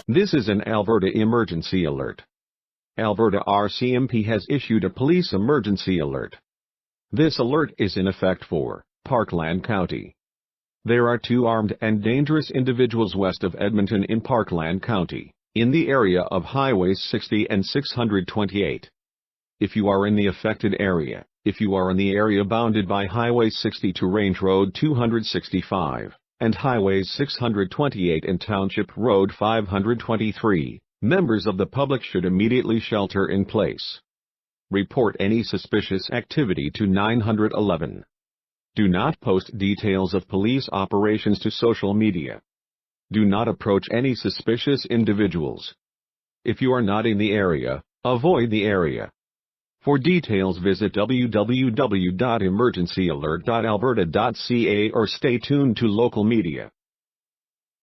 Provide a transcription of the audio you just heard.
This is an Alberta emergency alert. Alberta RCMP has issued a police emergency alert. This alert is in effect for Parkland County. There are 2 armed and dangerous individuals west of Edmonton in Parkland County, in the area of Highways 60 and 628. If you are in the affected area, if you are in the area bounded by Highway 60 to Range Road 265, and Highways 628 and Township Road 523, members of the public should immediately shelter in place. Report any suspicious activity to 911. Do not post details of police operations to social media. Do not approach any suspicious individuals. If you are not in the area, avoid the area. For details visit www.emergencyalert.alberta.ca or stay tuned to local media.